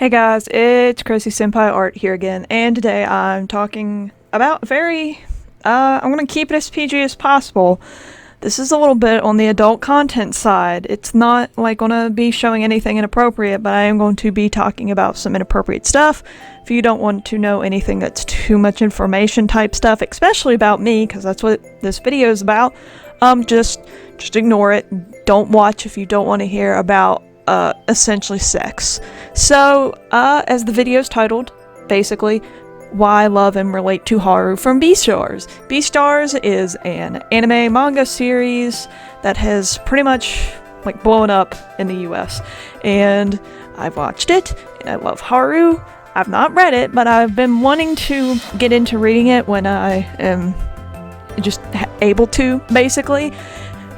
Hey guys, it's Chrissy Senpai Art here again, and today I'm talking about I'm gonna keep it as PG as possible. This is a little bit on the adult content side. It's not like gonna be showing anything inappropriate, but I am going to be talking about some inappropriate stuff. If you don't want to know anything that's too much information type stuff, especially about me, because that's what this video is about, just ignore it. Don't watch if you don't want to hear about essentially sex. So, as the video is titled, basically, why I love and relate to Haru from Beastars. Beastars is an anime manga series that has pretty much blown up in the US, and I've watched it and I love Haru. I've not read it, but I've been wanting to get into reading it when I am just able to, basically.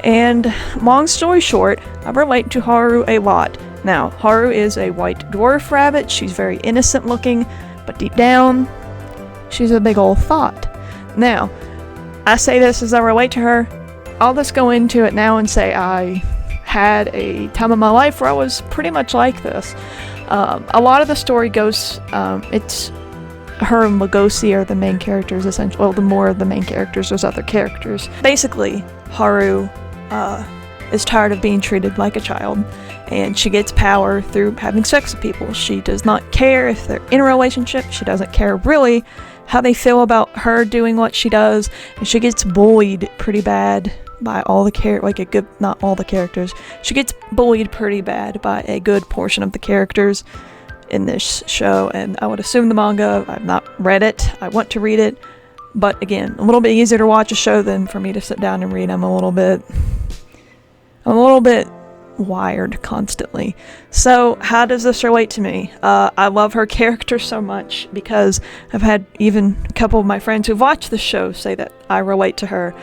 And long story short, I relate to Haru a lot. Now, Haru is a white dwarf rabbit. She's very innocent looking, but deep down, she's a big old thought. Now, I say this as I relate to her. I'll just go into it now and say I had a time in my life where I was pretty much like this. A lot of the story goes, it's her and Legosi are the main characters, essentially. Well, the more of the main characters, there's other characters. Basically, Haru is tired of being treated like a child, and she gets power through having sex with people. She does not care if they're in a relationship. She doesn't care really how they feel about her doing what she does, and she gets bullied pretty bad by all the not all the characters. She gets bullied pretty bad by a good portion of the characters in this show, and I would assume the manga. I've not read it. I want to read it. But again, a little bit easier to watch a show than for me to sit down and read. I'm a little bit wired constantly. So how does this relate to me? I love her character so much because I've had even a couple of my friends who've watched the show say that I relate to her.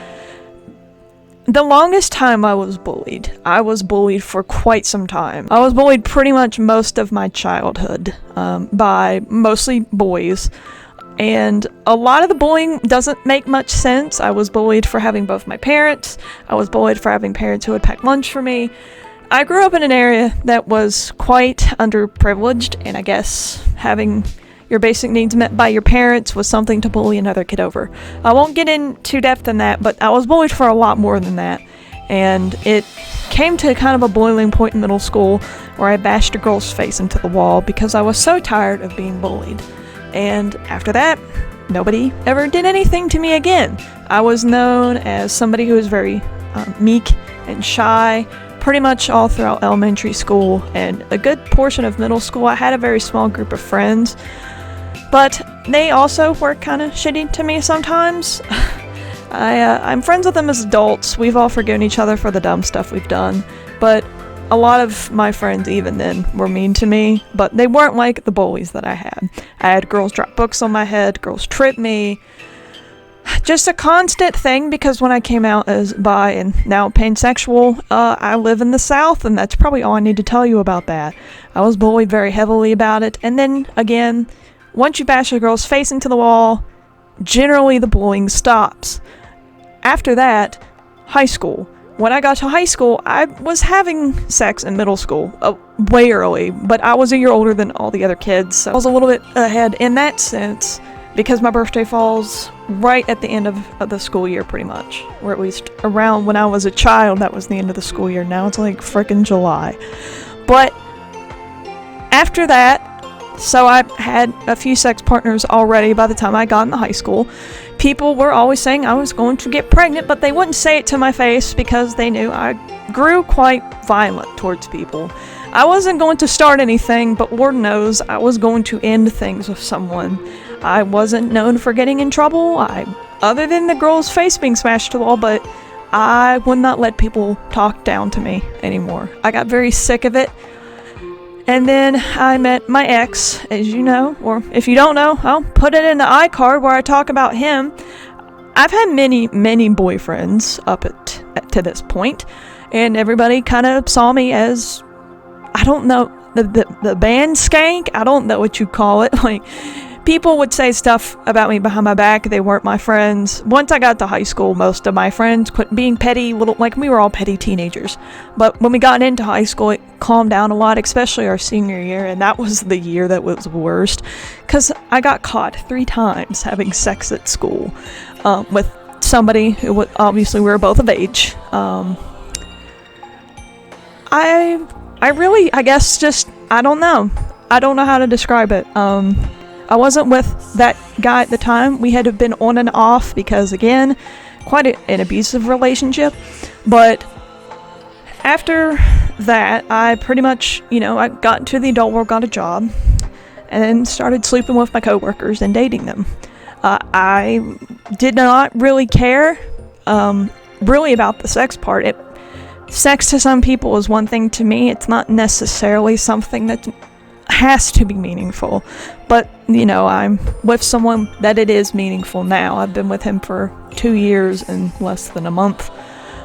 The longest time I was bullied for quite some time. I was bullied pretty much most of my childhood by mostly boys. And a lot of the bullying doesn't make much sense. I was bullied for having both my parents. I was bullied for having parents who would pack lunch for me. I grew up in an area that was quite underprivileged, and I guess having your basic needs met by your parents was something to bully another kid over. I won't get into depth in that, but I was bullied for a lot more than that. And it came to kind of a boiling point in middle school where I bashed a girl's face into the wall because I was so tired of being bullied. And after that, nobody ever did anything to me again. I was known as somebody who was very meek and shy, pretty much all throughout elementary school and a good portion of middle school. I had a very small group of friends, but they also were kind of shitty to me sometimes. I'm friends with them as adults. We've all forgiven each other for the dumb stuff we've done, but a lot of my friends, even then, were mean to me, but they weren't like the bullies that I had. I had girls drop books on my head, girls trip me. Just a constant thing, because when I came out as bi and now pansexual, I live in the South, and that's probably all I need to tell you about that. I was bullied very heavily about it, and then, again, once you bash a girl's face into the wall, generally the bullying stops. After that, high school. When I got to high school, I was having sex in middle school, way early, but I was a year older than all the other kids, so I was a little bit ahead in that sense, because my birthday falls right at the end of the school year, pretty much, or at least around when I was a child, that was the end of the school year. Now it's like frickin' July. But after that, so I had a few sex partners already by the time I got into high school. People were always saying I was going to get pregnant, but they wouldn't say it to my face because they knew I grew quite violent towards people. I wasn't going to start anything, but Lord knows I was going to end things with someone. I wasn't known for getting in trouble, other than the girl's face being smashed to the wall, but I would not let people talk down to me anymore. I got very sick of it. And then I met my ex, as you know, or if you don't know, I'll put it in the iCard where I talk about him. I've had many, many boyfriends up to this point, and everybody kind of saw me as, I don't know, the band skank? I don't know what you call it. people would say stuff about me behind my back. They weren't my friends. Once I got to high school, most of my friends quit being petty, like we were all petty teenagers. But when we got into high school, it calmed down a lot, especially our senior year, and that was the year that was worst, because I got caught 3 times having sex at school with somebody who would, obviously we were both of age. I really, I guess, just, I don't know how to describe it. I wasn't with that guy at the time. We had been on and off because, again, quite an abusive relationship. But after that, I pretty much, I got into the adult world, got a job, and then started sleeping with my coworkers and dating them. I did not really care, really, about the sex part. Sex to some people is one thing. To me, it's not necessarily something that has to be meaningful, but I'm with someone that it is meaningful now. I've been with him for 2 years and less than a month,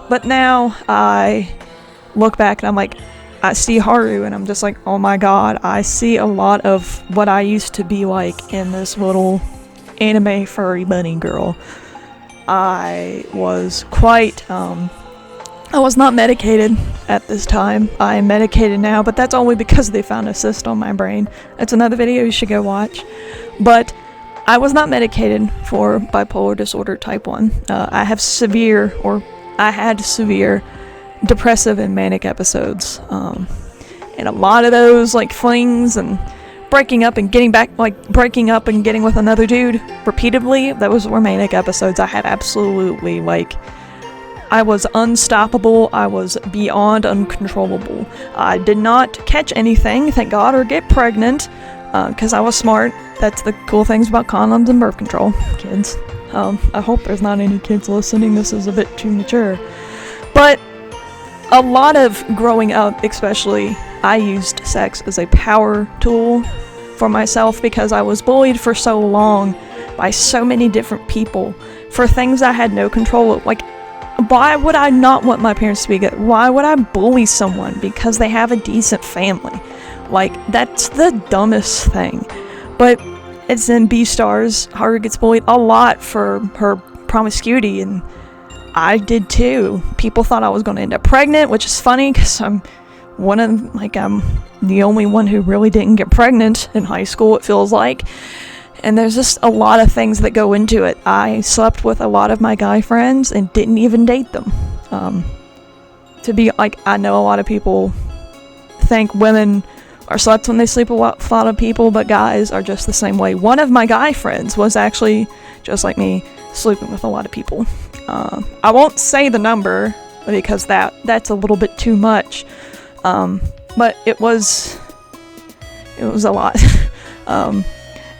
but now I look back and I'm like, I see Haru and I'm just like, oh my god, I see a lot of what I used to be like in this little anime furry bunny girl. I was quite I was not medicated at this time. I am medicated now, but that's only because they found a cyst on my brain. That's another video you should go watch. But I was not medicated for bipolar disorder type 1. I had severe depressive and manic episodes. And a lot of those, like flings and breaking up and getting with another dude repeatedly, those were manic episodes. I had absolutely, I was unstoppable. I was beyond uncontrollable. I did not catch anything, thank God, or get pregnant, because I was smart. That's the cool things about condoms and birth control, kids. I hope there's not any kids listening. This is a bit too mature. But a lot of growing up, especially, I used sex as a power tool for myself because I was bullied for so long by so many different people for things I had no control of. Why would I not want my parents to be good? Why would I bully someone because they have a decent family? That's the dumbest thing. But it's in Beastars, Haru gets bullied a lot for her promiscuity, and I did too. People thought I was going to end up pregnant, which is funny because I'm the only one who really didn't get pregnant in high school, it feels like. And there's just a lot of things that go into it. I slept with a lot of my guy friends and didn't even date them. I know a lot of people think women are sluts when they sleep with a lot of people, but guys are just the same way. One of my guy friends was actually, just like me, sleeping with a lot of people. I won't say the number because that's a little bit too much. But it was a lot.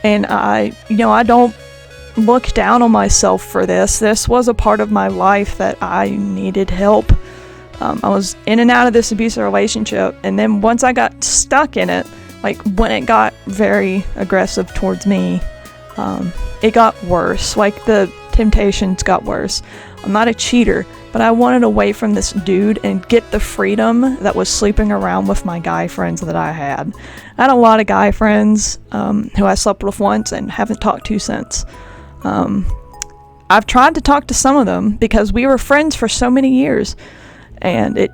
And I don't look down on myself for this. This was a part of my life that I needed help. I was in and out of this abusive relationship, and then once I got stuck in it, when it got very aggressive towards me, it got worse. The temptations got worse. I'm not a cheater, but I wanted away from this dude and get the freedom that was sleeping around with my guy friends that I had. I had a lot of guy friends who I slept with once and haven't talked to since. I've tried to talk to some of them because we were friends for so many years, and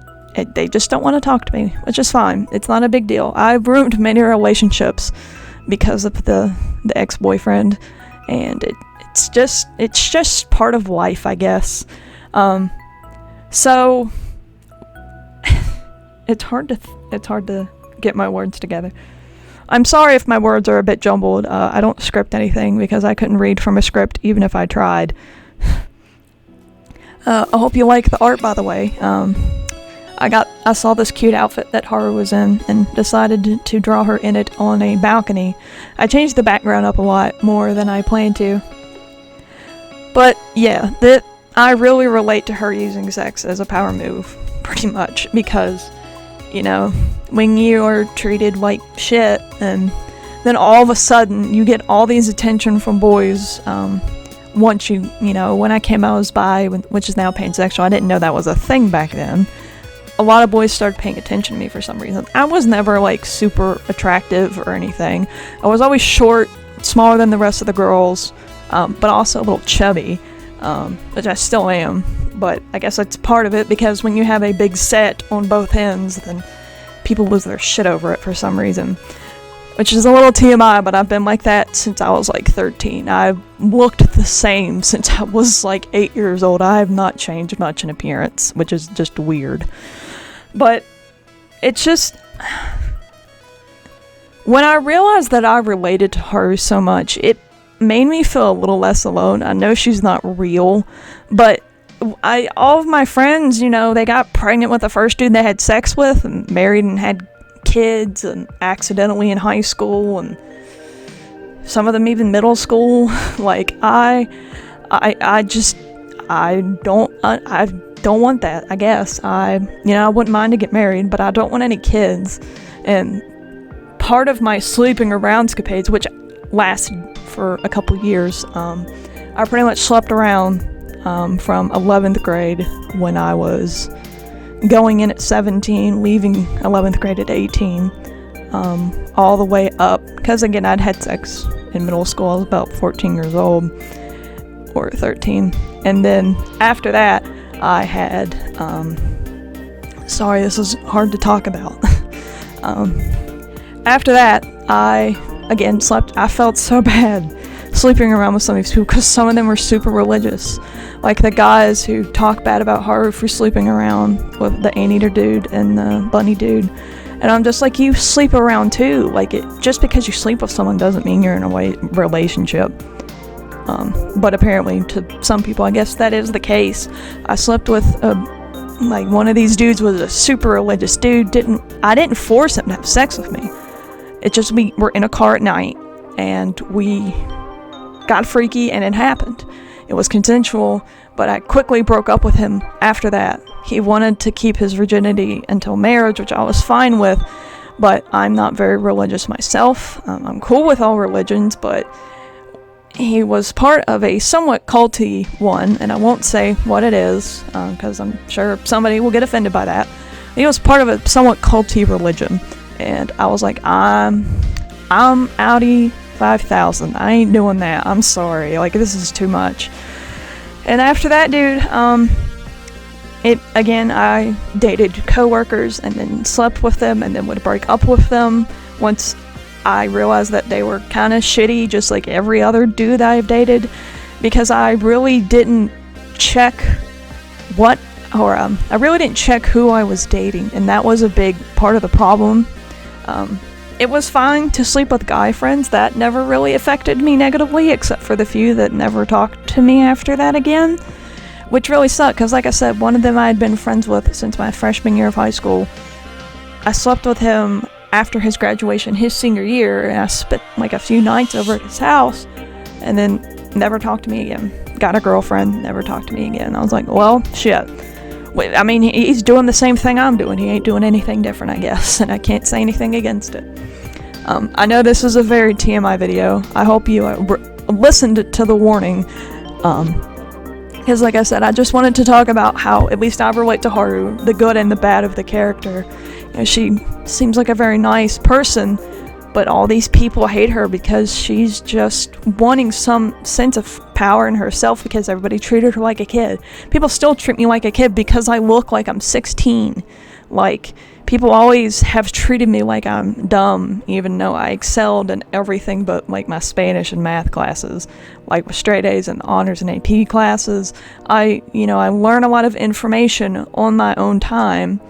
they just don't want to talk to me, which is fine. It's not a big deal. I've ruined many relationships because of the ex-boyfriend, and it's just part of life, I guess. So it's hard to get my words together. I'm sorry if my words are a bit jumbled. I don't script anything because I couldn't read from a script even if I tried. I hope you like the art, by the way. I saw this cute outfit that Haru was in and decided to draw her in it on a balcony. I changed the background up a lot more than I planned to. But yeah, I really relate to her using sex as a power move, pretty much, because, when you are treated like shit, and then all of a sudden you get all these attention from boys, once when I came out as bi, which is now pansexual, I didn't know that was a thing back then. A lot of boys started paying attention to me for some reason. I was never, super attractive or anything. I was always short, smaller than the rest of the girls, but also a little chubby, which I still am, but I guess that's part of it, because when you have a big set on both ends, then people lose their shit over it for some reason. Which is a little TMI, but I've been like that since I was like 13. I've looked the same since I was like 8 years old. I have not changed much in appearance, which is just weird. But it's just... when I realized that I related to her so much, it made me feel a little less alone. I know she's not real, but all of my friends, you know, they got pregnant with the first dude they had sex with, and married and had kids, and accidentally in high school, and some of them even middle school. Like, I don't want that, I guess. I wouldn't mind to get married, but I don't want any kids. And part of my sleeping around escapades, which lasted for a couple years, I pretty much slept around from 11th grade, when I was going in at 17, leaving 11th grade at 18, all the way up, because again, I'd had sex in middle school. I was about 14 years old, or 13, and then after that, I had, sorry, this is hard to talk about. After that, I, again, I felt so bad sleeping around with some of these people, because some of them were super religious. Like the guys who talk bad about Haru for sleeping around with the anteater dude and the bunny dude. And I'm just like, you sleep around too. Like, just because you sleep with someone doesn't mean you're in a relationship. But apparently to some people, I guess that is the case. I slept with like one of these dudes was a super religious dude. I didn't force him to have sex with me. It just, we were in a car at night and we got freaky and it happened. It was consensual, but I quickly broke up with him after that. He wanted to keep his virginity until marriage, which I was fine with, but I'm not very religious myself. I'm cool with all religions, but he was part of a somewhat culty one, and I won't say what it is, because I'm sure somebody will get offended by that. He was part of a somewhat culty religion, and I was like, I'm outie 5,000. I ain't doing that. I'm sorry. Like, this is too much. And after that, dude, I dated coworkers and then slept with them and then would break up with them once I realized that they were kind of shitty, just like every other dude I've dated, because I really didn't check I really didn't check who I was dating, and that was a big part of the problem. It was fine to sleep with guy friends. That never really affected me negatively, except for the few that never talked to me after that again, which really sucked, because like I said, one of them I had been friends with since my freshman year of high school. I slept with him after his graduation, his senior year, and I spent like a few nights over at his house, and then never talked to me again. Got a girlfriend, never talked to me again. I was like, well, shit. I mean, he's doing the same thing I'm doing. He ain't doing anything different, I guess, and I can't say anything against it. I know this is a very TMI video. I hope you listened to the warning, because like I said, I just wanted to talk about how at least I relate to Haru, the good and the bad of the character. You know, she seems like a very nice person, but all these people hate her because she's just wanting some sense of power in herself, because everybody treated her like a kid. People still treat me like a kid because I look like I'm 16. Like, people always have treated me like I'm dumb, even though I excelled in everything but like my Spanish and math classes, like with straight A's and honors and AP classes. I learn a lot of information on my own time,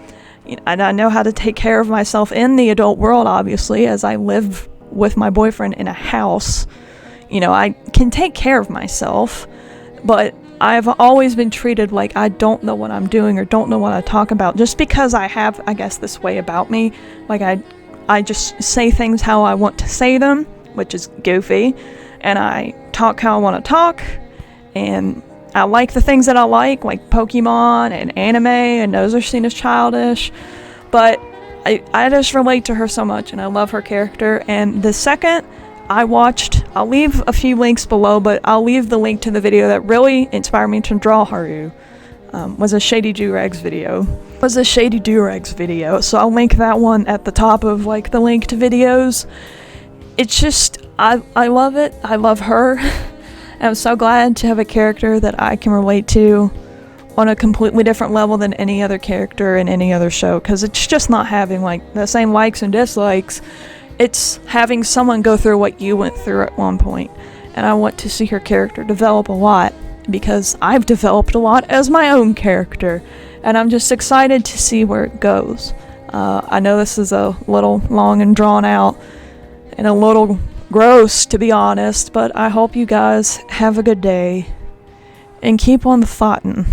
and I know how to take care of myself in the adult world, obviously, as I live with my boyfriend in a house. I can take care of myself, but I've always been treated like I don't know what I'm doing or don't know what I talk about, just because I have, I guess, this way about me. Like, I just say things how I want to say them, which is goofy, and I talk how I want to talk, and I like the things that I like Pokemon and anime, and those are seen as childish, but I just relate to her so much, and I love her character. And the second I watched, I'll leave a few links below, but I'll leave the link to the video that really inspired me to draw Haru, was a Shady Do-Rags video. So I'll link that one at the top of the link to videos. it's just, I love it. I love her. And I'm so glad to have a character that I can relate to on a completely different level than any other character in any other show, because it's just not having like the same likes and dislikes. It's having someone go through what you went through at one point. And I want to see her character develop a lot, because I've developed a lot as my own character, and I'm just excited to see where it goes. I know this is a little long and drawn out and a little gross, to be honest, but I hope you guys have a good day and keep on the fighting.